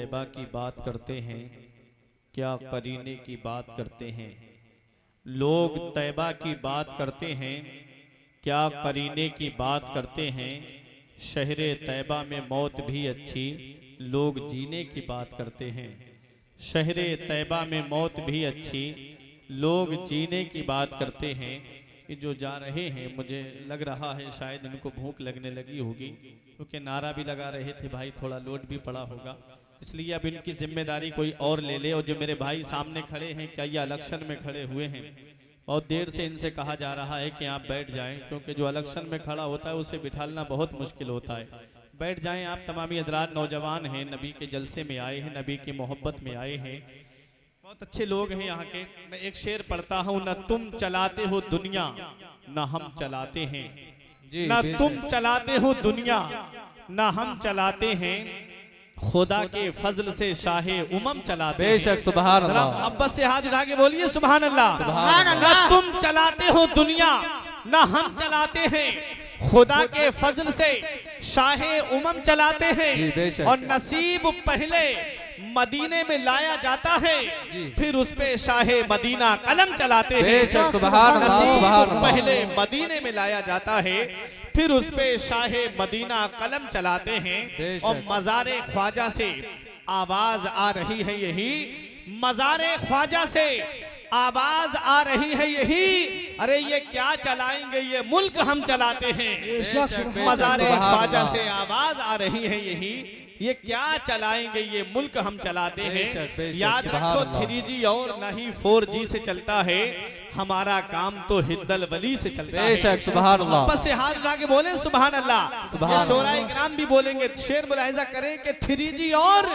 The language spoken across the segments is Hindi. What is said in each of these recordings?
तैबा की बात करते हैं, क्या करीने की बात करते हैं। लोग तैबा की बात करते हैं, क्या करीने की बात करते हैं। शहरे तैबा में मौत भी अच्छी, लोग जीने की बात करते हैं। शहरे तैबा में मौत भी अच्छी, लोग जीने की बात करते हैं। कि जो जा रहे हैं, मुझे लग रहा है शायद इनको भूख लगने लगी होगी, क्योंकि नारा भी लगा रहे थे भाई, थोड़ा लोड भी पड़ा होगा, इसलिए अब इनकी जिम्मेदारी कोई और ले ले। और जो मेरे भाई सामने खड़े हैं, क्या ये इलेक्शन में खड़े हुए हैं? बहुत देर से इनसे कहा जा रहा है कि आप बैठ जाएं, क्योंकि जो इलेक्शन में खड़ा होता है उसे बिठालना बहुत मुश्किल होता है। बैठ जाएं आप तमामी हज़रात, नौजवान हैं, नबी के जलसे में आए हैं, नबी की मोहब्बत में आए हैं, बहुत अच्छे लोग हैं यहाँ के। मैं एक शेर पढ़ता हूँ, न तुम चलाते हो दुनिया न हम चलाते हैं, न तुम चलाते हो दुनिया न हम चलाते हैं, खुदा के फजल से शाहे उमम चलाते हैं। बेशक सुभान अल्लाह। अब्बस से हाथ उठा के बोलिए सुभान अल्लाह। न तुम चलाते हो दुनिया न हम चलाते हैं, खुदा के फजल से शाहे उमम चलाते हैं। और नसीब पहले मदीने में लाया जाता है, फिर उस पे शाहे मदीना कलम चलाते हैं। नसीब पहले मदीने में लाया जाता है, फिर उस पे शाहे मदीना कलम चलाते हैं। और मज़ारे ख्वाजा से आवाज आ रही है यही, मज़ारे ख्वाजा से आवाज आ रही है यही, अरे ये क्या चलाएंगे, ये मुल्क हम चलाते हैं। मज़ारे ख्वाजा से आवाज आ रही है यही, ये क्या चलाएंगे, ये मुल्क हम चलाते हैं। याद रखो 3G और नहीं 4G से चलता है, हमारा काम तो हिद्दल वली से चलता है। सुभान अल्लाह। बस से हाथ उठा के बोले सुभान अल्लाह। शोराए किराम भी बोलेंगे, शेर मुलाहिजा करें कि 3G और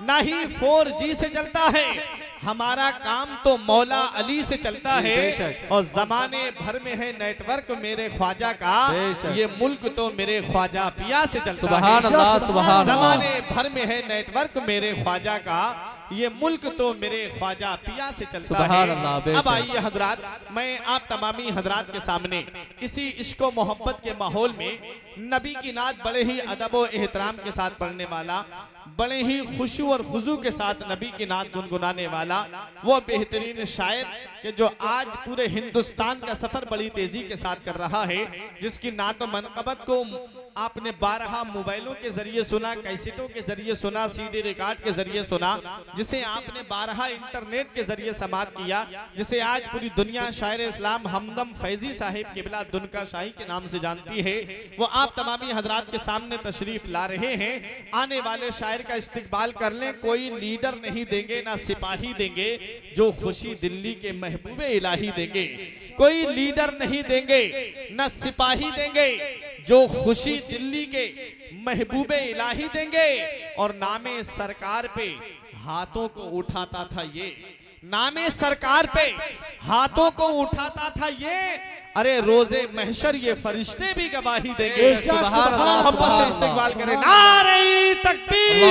नहीं 4G से चलता है, हमारा काम तो मौला अली से चलता है। और जमाने भर में है नेटवर्क मेरे ख्वाजा का, ये मुल्क तो मेरे ख्वाजा पिया से चलता है। जमाने भर में है नेटवर्क मेरे ख्वाजा का, ये मुल्क तो मेरे ख्वाजा पिया से चलता है। अब आइए हजरात, मैं आप तमामी हजरात के सामने इसी इश्क व मोहब्बत के माहौल में नबी की नात बड़े ही अदब व एहतराम के साथ पढ़ने वाला, बड़े ही खुशू और खुजू के साथ नबी की नात गुनगुनाने वाला वो बेहतरीन शायर कि जो आज पूरे हिंदुस्तान का सफर बड़ी तेजी के साथ कर रहा है, जिसकी नात व मनक़बत को आपने 12 मोबाइलों के जरिए सुना, कैसेटों के जरिए सुना, CD रिकॉर्ड के जरिए सुना, जिसे आपने 12 इंटरनेट के जरिए समात किया, जिसे आज पूरी दुनिया शायर इस्लाम हमदम फैजी साहिब किबला दुनका शाही के नाम से जानती है, वो आप तमामी हजरात के सामने तशरीफ ला रहे हैं। आने वाले शायर का इस्तकबाल कर लें। कोई लीडर नहीं देंगे ना सिपाही देंगे, जो खुशी दिल्ली के महबूबे इलाही देंगे। कोई लीडर नहीं देंगे ना सिपाही देंगे, जो खुशी दिल्ली के महबूबे इलाही देंगे। और नामे सरकार पे हाथों को उठाता था ये, नामे सरकार पे हाथों को उठाता था ये, अरे रोजे महशर ये फरिश्ते भी गवाही देंगे। मोहब्बत से इस्तकबाल करें। नारे तकबीर,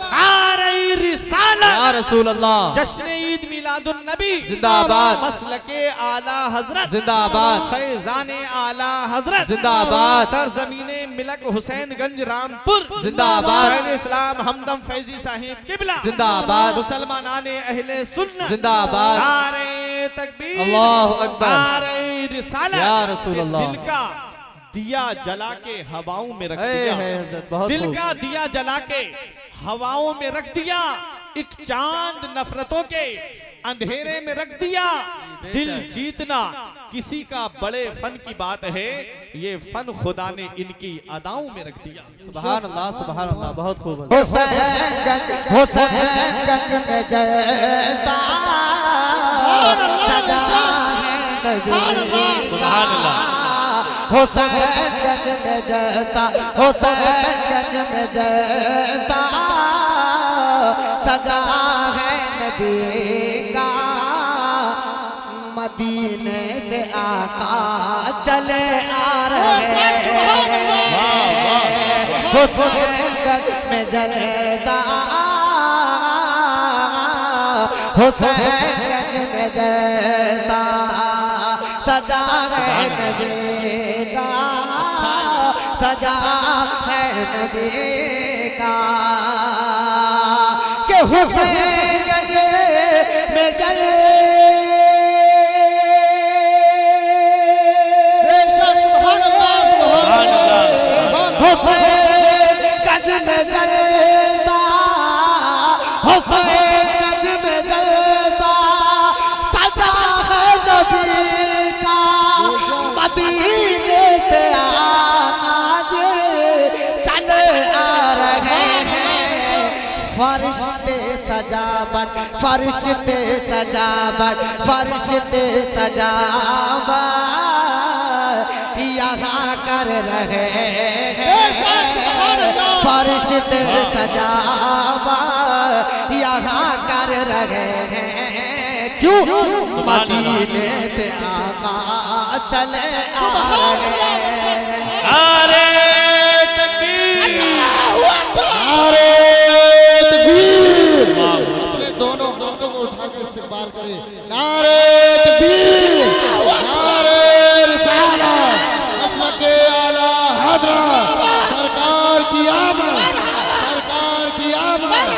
नारे रिसालत, या रसूल अल्लाह, जश्न ईद मिलादुन नबी जिंदाबाद, मसलके आला हजरत जिंदाबाद, फैजाने आला हजरत जिंदाबाद, सरजमीने मिलक हुसैनगंज रामपुर जिंदाबाद, शायर इस्लाम हमदम फैजी साहिब किबला जिंदाबाद, मुसलमानाने अहले सुन्नत जिंदाबाद, नारे तकबीर, अल्लाहु अकबर, नारे रिसालत, या रसूल अल्लाह। दिल का दिया जला के हवाओं में रख दिया, दिल का दिया जला के हवाओं में रख दिया, एक चांद नफरतों के अंधेरे में रख दिया। दिल जीतना किसी का बड़े फन की बात है, ये फन खुदा ने इनकी अदाओं में रख दिया। सुभान अल्लाह, सुभान अल्लाह, बहुत खूब। हुसैनगंज में जैसा, हुसैनगंज में जैसा सजा है नबी का, मदीने से आका चले आ रहे हैं। हुसैनगंज में जैसा, हुसैनगंज में जैसा सजा है नबी का, सजा है नबी का कि हुसैन गजे में जले हुसैन गज में जलसा हुसैन गज में जलसा सजा है नबी का मदीने से आज चले आ रहे हैं फरिश्ते सजावट फरिश्ते सजावट फरिश्ते सजावट यहाँ कर रहे हैं फरिश्ते सजावट यहाँ कर रहे हैं क्यों मदीने से आका चले आ रहे हैं नारे तकबीर नारे तकबीर अपने दोनों हाथों को उठाकर इस्तेमाल करें नारे तकबीर नारे रिसालत मसलके आला हज़रत सरकार की आमद सरकार की आमद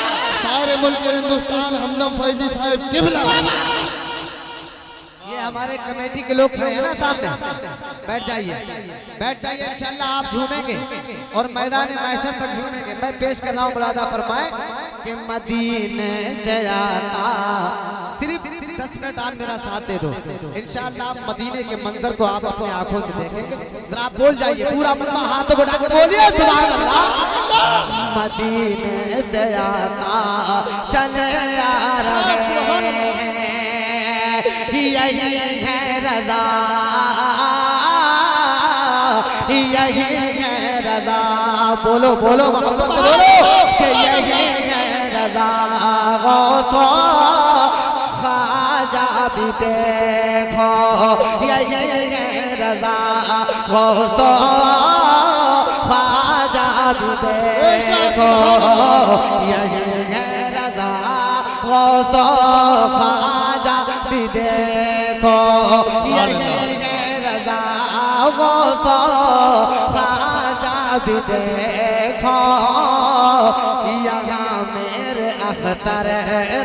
सारे मुल्क हिंदुस्तान हमदम फैजी साहब किबला ये हमारे कमेटी के लोग खड़े हैं ना सामने बैठ जाइए इंशाल्लाह आप झूमेंगे और मैदान महशर तक झूमेंगे मैं पेश कर रहा हूँ मुरादा फरमाए कि मदीने से आता सिर्फ 10 मिनट आप मेरा साथ दे दो इंशाल्लाह आप मदीने के मंजर को आप अपनी आंखों से देखेंगे जरा आप बोल जाइए पूरा मजमा हाथ उठा के बोलिए सुभान अल्लाह मदीने से आता चले आ रहे हैं यही है रज़ा यही है रज़ा बोलो बोलो मोहब्बत से बोलो कि यही है रज़ा गौसो ख्वाजा भी देखो यही है रज़ा गौसो ख्वाजा भी देखो यही है रज़ा गौसो ख्वाजा भी देखो यही है रज़ा गौसो ख्वाजा भी देखो यहाँ मेरे अख्तर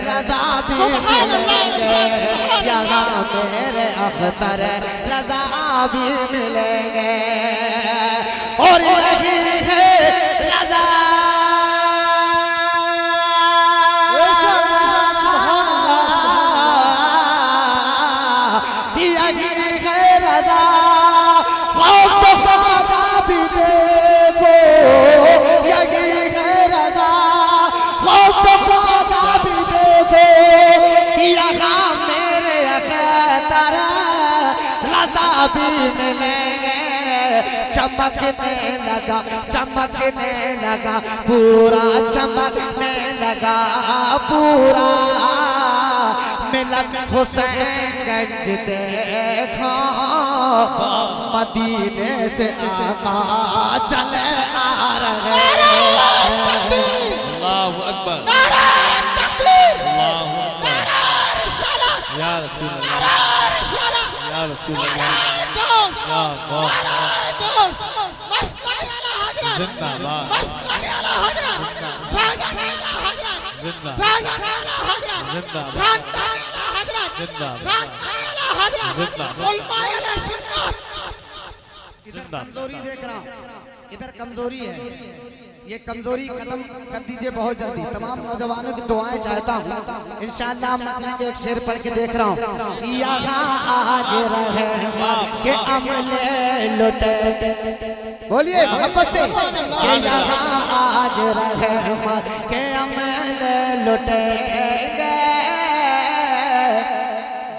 रज़ा भी मिलेंगे यहाँ मेरे अख्तर रज़ा भी मिलेंगे और यही है रज़ा भी मिलेंगे चमकने लगा पूरा चमकने लगा पूरा मिलन हुसैन गंज देखो मदीने से आका चले आ रहे हैं अल्लाहु अकबर नारे तकबीर अल्लाहु अकबर नारे रिसालत या रसूल अल्लाह नारे रिसालत या रसूल अल्लाह नारे दोस्त या अल्लाह नारे दोस्त मसलके आला हज़रत जिंदाबाद मसलके आला हज़रत भाजन आला हज़रत जिंदाबाद भाजन आला हज़रत जिंदाबाद भाजन आला हज़रत जिंदाबाद भाजन आला हज़रत जिंदाबाद उलमाए सुन्नत इधर कमजोरी देख रहा हूँ इधर कमजोरी है ये कमजोरी खत्म कर दीजिए बहुत जल्दी तमाम नौजवानों की दुआएं चाहता हूँ इंशाअल्लाह मसले के एक शेर पढ़ के देख रहा हूँ यहाँ आज रहे के अमले लुटे बोलिए मोहब्बत से कि यहाँ आज रहे के अमले लुटेंगे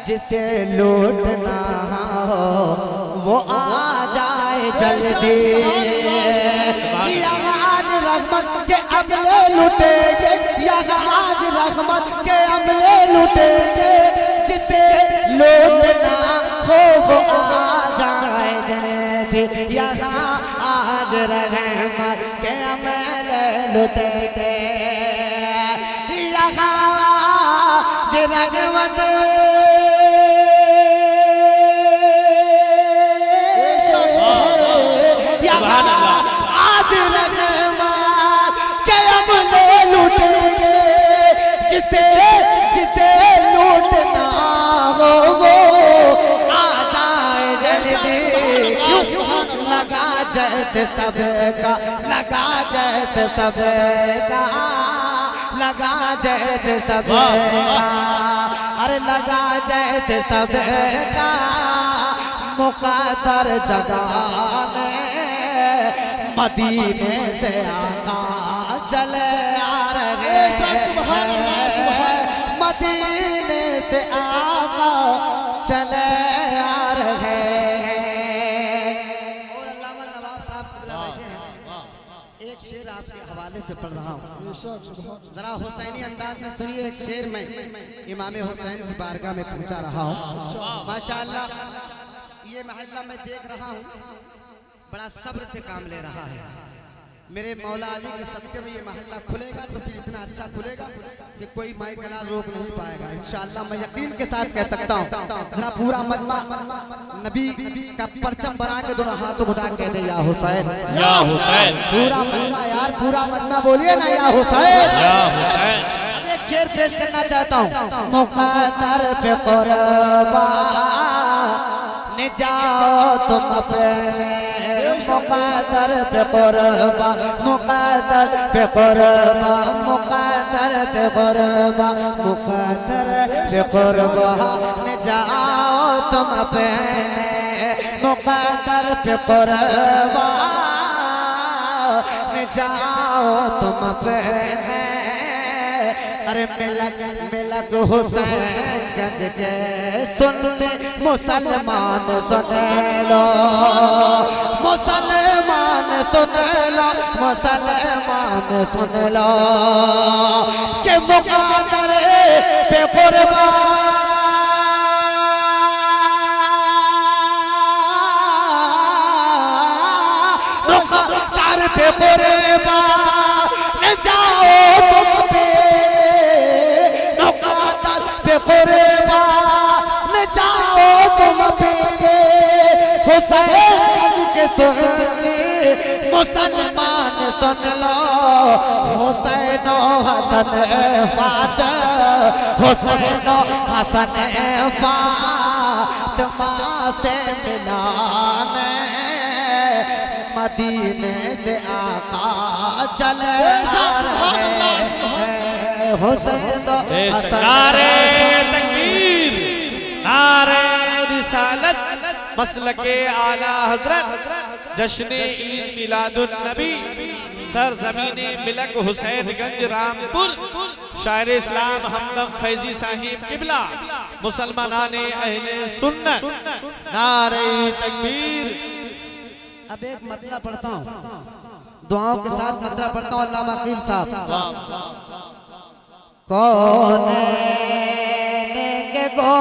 जिसे लूटना हो वो आ जाए जल्दी यहाँ आज रहमत के अमले लुटेंगे यहाँ आज रहमत के अमले लुटेंगे जिसे लूटना हो वो आ जाए जल्दी यहाँ आज रहमत के अमले लुटेंगे यहाँ आज रहमत जैसे सबका, लगा जैसे सबका, अरे लगा जैसे सबका, मुकद्दर जगाने मदीने से आका चले आ रहे हैं, मदीने से आका चले आ रहे हैं। और अल्लामा नवाब साहब बैठे हैं, एक शेर आपके हवाले से पढ़ रहा हूँ, जरा हुसैनी अंदाज में सुनिए। एक शेर में इमाम हुसैन की बारगाह में पहुंचा रहा हूँ। माशाअल्लाह ये महल्ला मैं देख रहा हूँ बड़ा सब्र से काम ले रहा है। मेरे मौला अली के सदके में ये महल्ला खुलेगा तो फिर इतना अच्छा खुलेगा कि कोई माई कला रोक नहीं पाएगा इंशाअल्लाह। मैं यकीन के साथ कह सकता हूँ। जरा पूरा मजमा नबी का परचम बना के दोनों हाथों उठा के दे या हुसैन, या हुसैन, पूरा मजमा यार, पूरा मजमा बोलिए ना या हुसैन, या हुसैन। अब एक शेर पेश करना चाहता हूँ। मुकद्दर पे कुर्बान जाओ तुम अपने, मुकद्दर पे कुर्बान, मुकद्दर पे कुर्बान, मुकद्दर पे कुर्बान, मुकद्दर पे कुर्बान जाओ तुम अपने, मुकद्दर पे कुर्बान जाओ तुम अपने। अरे मिलक हुसैन गंज के सुन ले मुसलमान सुन लो, मुसलमान सुन लो, मुसलमान सुन लो के मुकद्दर पे कुर्बान, मुकद्दर पे कुर्बान जाओ तुम पे, कुर्बान जाओ तुम अपने। हुसैन के सुन मुसलमान सुन लो, हुसैन हसन फातिमा, हुसैन हसन फातिमा से मिलाने मदीने से आका चले आ रहे हैं। हुसैन हसन नारे तकबीर, नारे रिसालत, मसलके आला हजरत, जश्ने ईद मिलादुन नबी, सरजमीने मिलक हुसैनगंज रामपुर, शायर इस्लाम हमदम फैजी साहिब किबला, मुसलमानाने अहले सुन्नत, नारे तकबीर। अब एक मतला पढ़ता हूँ, दुआओं के साथ मतला पढ़ता हूँ। अल्लामा अकील साहब कौन के गो,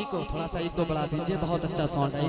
इको थोड़ा सा इको बढ़ा दीजिए, बहुत अच्छा साउंड है।